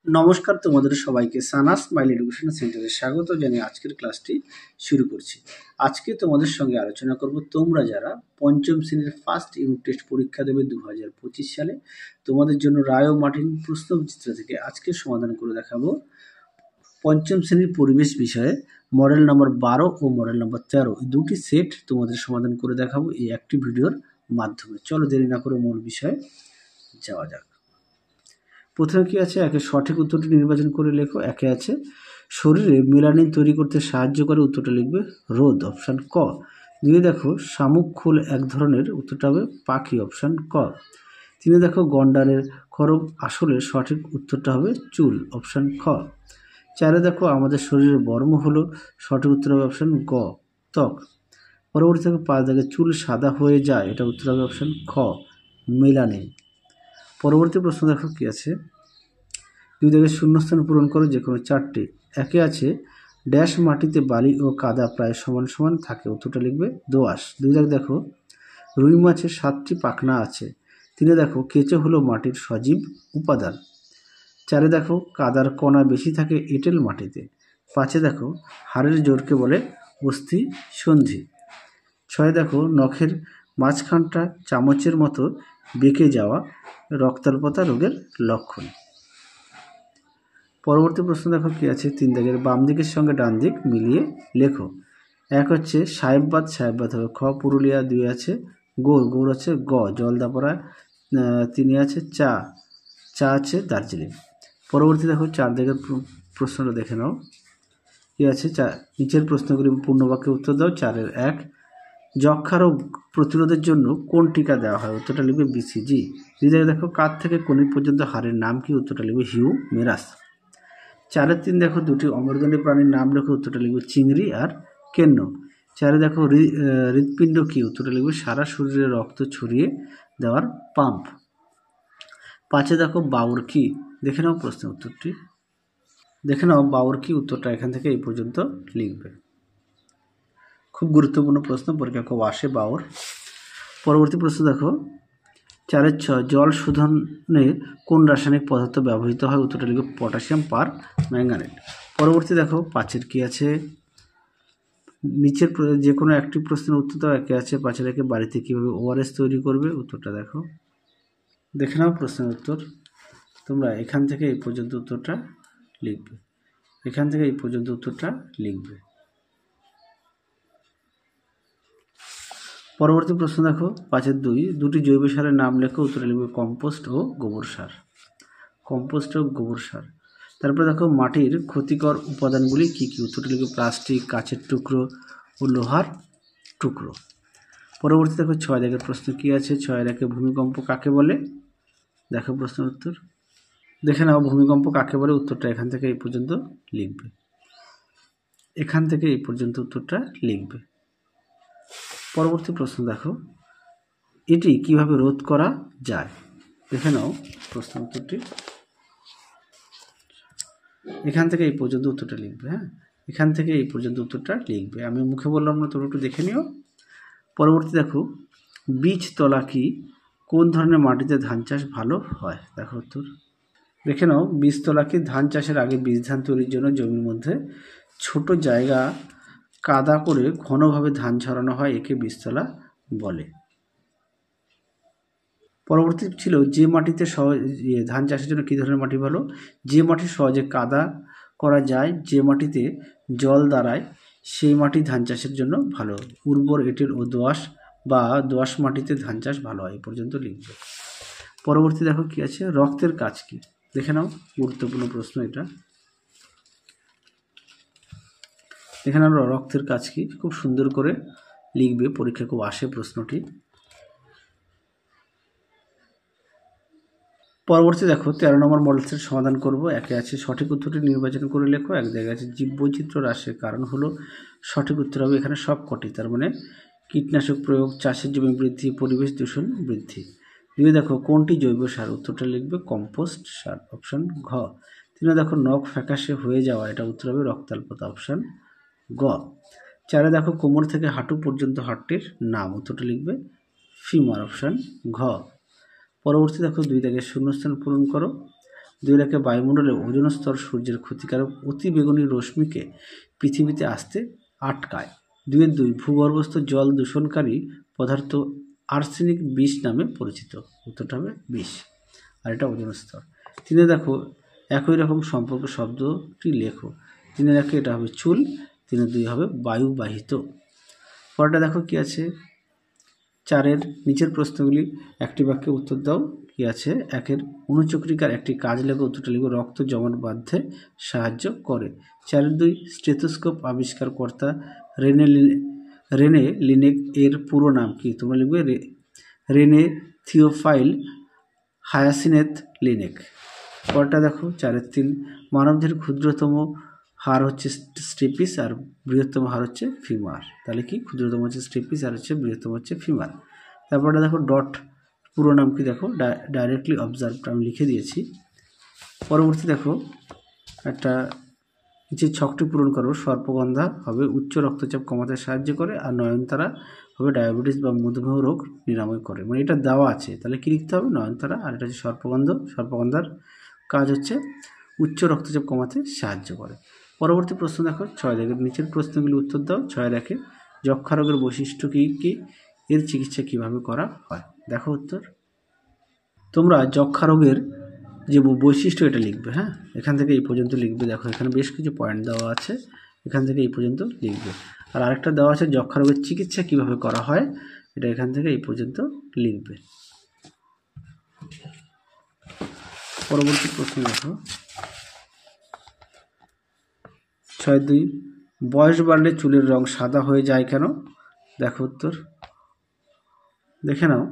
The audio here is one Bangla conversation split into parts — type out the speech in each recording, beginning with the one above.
নমস্কার, তোমাদের সবাইকে সানা স্মাইল এডুকেশন সেন্টারে স্বাগত জানিয়ে আজকের ক্লাসটি শুরু করছি। আজকে তোমাদের সঙ্গে আলোচনা করব তোমরা যারা পঞ্চম শ্রেণীর ফার্স্ট ইউনিট টেস্ট পরীক্ষা দেবে 2025 সালে, তোমাদের জন্য রায় ও মার্টিন প্রশ্নচিত্র থেকে আজকে সমাধান করে দেখাবো পঞ্চম শ্রেণীর পরিবেশ বিষয়ে মডেল নম্বর 12 ও মডেল নম্বর 13 এই দুটি সেট তোমাদের সমাধান করে দেখাবো এই একটি ভিডিওর মাধ্যমে। চলো দেরি না করে মূল বিষয়ে যাওয়া যাক। প্রথমে কি আছে, একে সঠিক উত্তরটি নির্বাচন করে লেখো। একে আছে শরীরে মেলানিন তৈরি করতে সাহায্য করে, উত্তরটা লিখবে রোদ, অপশান ক। দুই দেখো শামুক ফুল এক ধরনের, উত্তরটা হবে পাখি, অপশান ক। তিনে দেখো গন্ডারের খড়গ, আসলে সঠিক উত্তরটা হবে চুল, অপশান খ। চারে দেখো আমাদের শরীরের বর্ম হলো, সঠিক উত্তর হবে অপশান গ, ত্বক। পরবর্তী থেকে 5 দেখে চুল সাদা হয়ে যায়, এটা উত্তর হবে অপশান খ, মেলানিন। পরবর্তী প্রশ্ন দেখো কি আছে, 2 দাগে শূন্যস্থান পূরণ করো যে কোনো 4টি। একে আছে ড্যাশ মাটিতে বালি ও কাদা প্রায় সমান সমান থাকে, উত্তরটা লিখবে দোআঁশ। 2 দাগ দেখো রুই মাছের 7টি পাখনা আছে। 3 দেখো কেঁচো হলো মাটির সজীব উপাদান। 4 দেখো কাদার কণা বেশি থাকে এঁটেল মাটিতে। 5 দেখো হাড়ের জোরকে বলে অস্থি সন্ধি। 6 দেখো নখের মাঝখানটা চামচের মতো বেঁকে যাওয়া রক্তাল্পতা রোগের লক্ষণ। পরবর্তী প্রশ্ন দেখো কি আছে, 3 দাগের বাম দিকের সঙ্গে ডান দিক মিলিয়ে লেখো। এক হচ্ছে সাহেববাদ, সাহেববাদ হবে খ। পুরুলিয়া। 2 আছে গৌড়, গৌড় আছে গ। জলদাপাড়া। 3 আছে চা, চা আছে দার্জিলিং। পরবর্তী দেখো 4 দাগের প্রশ্নটা দেখে নাও কি আছে। নিচের প্রশ্নগুলি পূর্ণবাক্যে উত্তর দাও। 4-এর 1 যক্ষা রোগ প্রতিরোধের জন্য কোন টিকা দেওয়া হয়, উত্তরটা লিখবে বিসিজি। 2 দাগে দেখো কাঁধ থেকে কনুই পর্যন্ত হাড়ের নাম কি, উত্তরটা লিখবে হিউমেরাস। 4-এর 3 দেখো দুটি অমেরুদণ্ডী প্রাণীর নাম লেখো, উত্তরটা লিখবে চিংড়ি আর কেন্ন। 4 দেখো হৃৎপিণ্ড কি, উত্তরটা লিখবে সারা শরীরে রক্ত ছড়িয়ে দেওয়ার পাম্প। 5 দেখো বাউর কি, দেখে নাও প্রশ্নের উত্তরটি। দেখে নাও বাউর কি, উত্তরটা এখান থেকে এই পর্যন্ত লিখবে। খুব গুরুত্বপূর্ণ প্রশ্ন, পরীক্ষা খুব আসে বাউর। পরবর্তী প্রশ্ন দেখো 4-এর 6 জল শোধনে কোন রাসায়নিক পদার্থ ব্যবহৃত হয়, উত্তরটা লিখবে পটাশিয়াম পার ম্যাঙ্গানেট। পরবর্তী দেখো 5-এর কি আছে, নিচের যে কোনো একটি প্রশ্নের উত্তর দাও। একে আছে 5-এর একে বাড়িতে কীভাবে ওআরএস তৈরি করবে, উত্তরটা দেখো। দেখে নাও প্রশ্নের উত্তর। তোমরা এখান থেকে এই পর্যন্ত উত্তরটা লিখবে, এখান থেকে এই পর্যন্ত উত্তরটা লিখবে। পরবর্তী প্রশ্ন দেখো 5-এর 2 দুটি জৈব সারের নাম লেখো, উত্তরে লিখবে কম্পোস্ট ও গোবর সার, কম্পোস্ট ও গোবর সার। তারপরে দেখো মাটির ক্ষতিকর উপাদানগুলি কী কী, উত্তরটা লিখবে প্লাস্টিক, কাচের টুকরো ও লোহার টুকরো। পরবর্তী দেখো 6 দাগের প্রশ্ন কী আছে। 6-এর 1 ভূমিকম্প কাকে বলে, দেখো প্রশ্নের উত্তর। দেখে নাও ভূমিকম্প কাকে বলে, উত্তরটা এখান থেকে এই পর্যন্ত লিখবে, এখান থেকে এই পর্যন্ত উত্তরটা লিখবে। পরবর্তী প্রশ্ন দেখো এটি কিভাবে রোধ করা যায়, দেখে নাও প্রশ্ন উত্তরটি। এখান থেকে এই পর্যন্ত উত্তরটা লিখবে। হ্যাঁ, এখান থেকে এই পর্যন্ত উত্তরটা লিখবে, আমি মুখে বললাম না, তোমরা একটু দেখে নিও। পরবর্তী দেখো বীজতলা কি, কোন ধরনের মাটিতে ধান চাষ ভালো হয়, দেখো উত্তর। দেখে নাও বীজতলা কি, ধান চাষের আগে বীজ ধান তৈরির জন্য জমির মধ্যে ছোট জায়গা কাদা করে ঘনভাবে ধান ছড়ানো হয়, একে বীজতলা বলে। পরবর্তী ছিল যে মাটিতে ধান চাষের জন্য কী ধরনের মাটি ভালো, যে মাটি সহজে কাদা করা যায়, যে মাটিতে জল দাঁড়ায়, সেই মাটি ধান চাষের জন্য ভালো। উর্বর, এঁটেল ও দোআঁশ বা দোআঁশ মাটিতে ধান চাষ ভালো হয়, এই পর্যন্ত লিখবে। পরবর্তী দেখো কি আছে, রক্তের কাজ কি, দেখে নাও গুরুত্বপূর্ণ প্রশ্ন এটা। দেখে নাও রক্তের কাজ কি, খুব সুন্দর করে লিখবে, পরীক্ষা খুব আসে প্রশ্নটি। পরবর্তী দেখো 13 নম্বর মডেল সেট সমাধান করব। একে আছে সঠিক উত্তরটি নির্বাচন করে লেখো। এক জায়গায় আছে জীববৈচিত্র্য হ্রাসের কারণ হলো, সঠিক উত্তর হবে এখানে সব কটি, তার মানে কীটনাশক প্রয়োগ, চাষের জমি বৃদ্ধি, পরিবেশ দূষণ বৃদ্ধি। 2 দেখো কোনটি জৈব সার, উত্তরটা লিখবে কম্পোস্ট সার, অপশান ঘ। 3 দেখো নখ ফ্যাকাশে হয়ে যাওয়া, এটা উত্তর হবে রক্তাল্পতা, অপশান গ। 4 দেখো কোমর থেকে হাঁটু পর্যন্ত হাড়টির নাম, উত্তরটা লিখবে ফিমার, অপশান ঘ। পরবর্তী দেখো 2 দাগের শূন্যস্থান পূরণ করো। 2 রেখে বায়ুমণ্ডলে ওজোন স্তর সূর্যের ক্ষতিকারক অতিবেগুনি রশ্মিকে পৃথিবীতে আসতে আটকায়। 2 ভূগর্ভস্থ জল দূষণকারী পদার্থ আর্সেনিক বিষ নামে পরিচিত। উত্তরটা হবে বিষ, আর এটা ওজোন স্তর। 3 দেখো একই রকম সম্পর্ক শব্দটি লেখো। 3 দেখো এটা হবে চুল, 3 হবে বায়ুবাহিত। পরেরটা দেখো কি আছে, 4 নিচের প্রশ্নগুলি একটি বাক্যে উত্তর দাও। কি আছে, 1 অনুচক্রিকার একটি কাজ লেখো। উত্তরটা লিখো রক্ত জমাট বাঁধতে সাহায্য করে। 4 স্টেথোস্কোপ আবিষ্কারকর্তা রেনে লিনেক এর পুরো নাম কি? তোমরা লিখবে রেনে থিওফাইল হায়াসিনেথ লিনেক। পরটা দেখো 4-3 মানবদেহের ক্ষুদ্রতম হাড় হচ্ছে স্টেপিস আর বৃহত্তম হাড় হচ্ছে ফিমার। তাহলে কি, ক্ষুদ্রতম হচ্ছে স্টেপিস আর হচ্ছে বৃহত্তম হচ্ছে ফিমার। তারপরটা দেখো ডট পুরো নাম কি? দেখো ডাইরেক্টলি অবজার্ভড, আমি লিখে দিয়েছি। পরবর্তী দেখো একটা নিচে ছকটি পূরণ করো। সর্পগন্ধা হবে উচ্চ রক্তচাপ কমাতে সাহায্য করে, আর নয়নতারা হবে ডায়াবেটিস বা মধুমেহ রোগ নিরাময় করে। মানে এটা দেওয়া আছে, তাহলে কি লিখতে হবে? নয়নতারা। আর এটা হচ্ছে সর্পগন্ধার কাজ হচ্ছে উচ্চ রক্তচাপ কমাতে সাহায্য করে। পরবর্তী প্রশ্ন দেখো 6 দেখো নিচের প্রশ্নগুলি উত্তর দাও। 6 দেখে যক্ষা রোগের বৈশিষ্ট্য কি, এর চিকিৎসা কিভাবে করা হয়? দেখো উত্তর, তোমরা যক্ষা রোগের যে বৈশিষ্ট্য এটা লিখবে। হ্যাঁ, এখান থেকে এই পর্যন্ত লিখবে। দেখো এখানে বেশ কিছু পয়েন্ট দেওয়া আছে, এখান থেকে এই পর্যন্ত লিখবে। আর আরেকটা দেওয়া আছে যক্ষা রোগের চিকিৎসা কিভাবে করা হয়, এটা এখান থেকে এই পর্যন্ত লিখবে। পরবর্তী প্রশ্ন দেখো 6 বয়স বাড়লে চুলের রং সাদা হয়ে যায় কেন? দেখো উত্তর, দেখে নাও।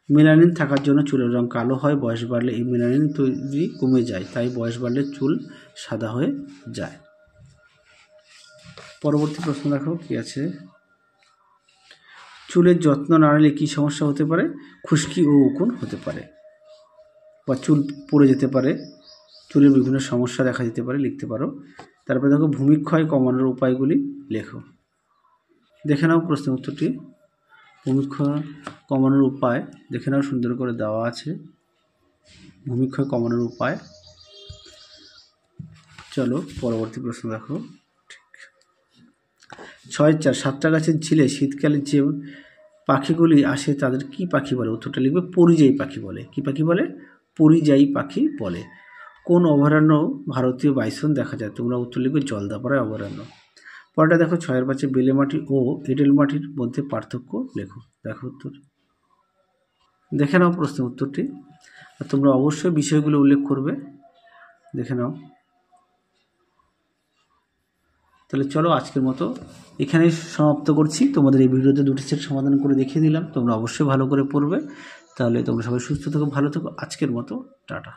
মেলানিন থাকার জন্য চুলের রং কালো হয়। বয়স বাড়লে এই মেলানিন তৈরি কমে যায়, তাই বয়স বাড়লে চুল সাদা হয়ে যায়। পরবর্তী প্রশ্ন দেখো কি আছে, চুলের যত্ন না নিলে কী সমস্যা হতে পারে? খুশকি ও উকুন হতে পারে, বা চুল পড়ে যেতে পারে, চুলের বিভিন্ন সমস্যা দেখা দিতে পারে, লিখতে পারো। তারপরে দেখো ভূমিক্ষয় কমানোর উপায়গুলি লেখো। দেখে নাও প্রশ্নের উত্তরটি। ভূমিক্ষয় কমানোর উপায় দেখে নাও, সুন্দর করে দেওয়া আছে ভূমিক্ষয় কমানোর উপায়। চলো পরবর্তী প্রশ্ন দেখো। 6-4 সাঁতরাগাছির ঝিলে শীতকালে যে পাখিগুলি আসে তাদের কি পাখি বলে? উত্তরটা লিখবে পরিযায়ী পাখি বলে। কি পাখি বলে? পরিযায়ী পাখি বলে। কোন অভয়ারণ্য ভারতীয় বাইসন দেখা যায়? তোমরা উত্তর লিখবে জলদাপাড়া অভয়ারণ্য। পরেরটা দেখো 6-5 বেলে মাটি ও এঁটেল মাটির মধ্যে পার্থক্য লেখো। দেখো উত্তর, দেখে নাও প্রশ্নের উত্তরটি, আর তোমরা অবশ্যই বিষয়গুলো উল্লেখ করবে। দেখে নাও। তাহলে চলো আজকের মতো এখানেই সমাপ্ত করছি। তোমাদের এই ভিডিওতে 2টি সেট সমাধান করে দেখিয়ে দিলাম, তোমরা অবশ্যই ভালো করে পড়বে। তাহলে তোমরা সবাই সুস্থ থেকো, ভালো থেকো। আজকের মতো টাটা।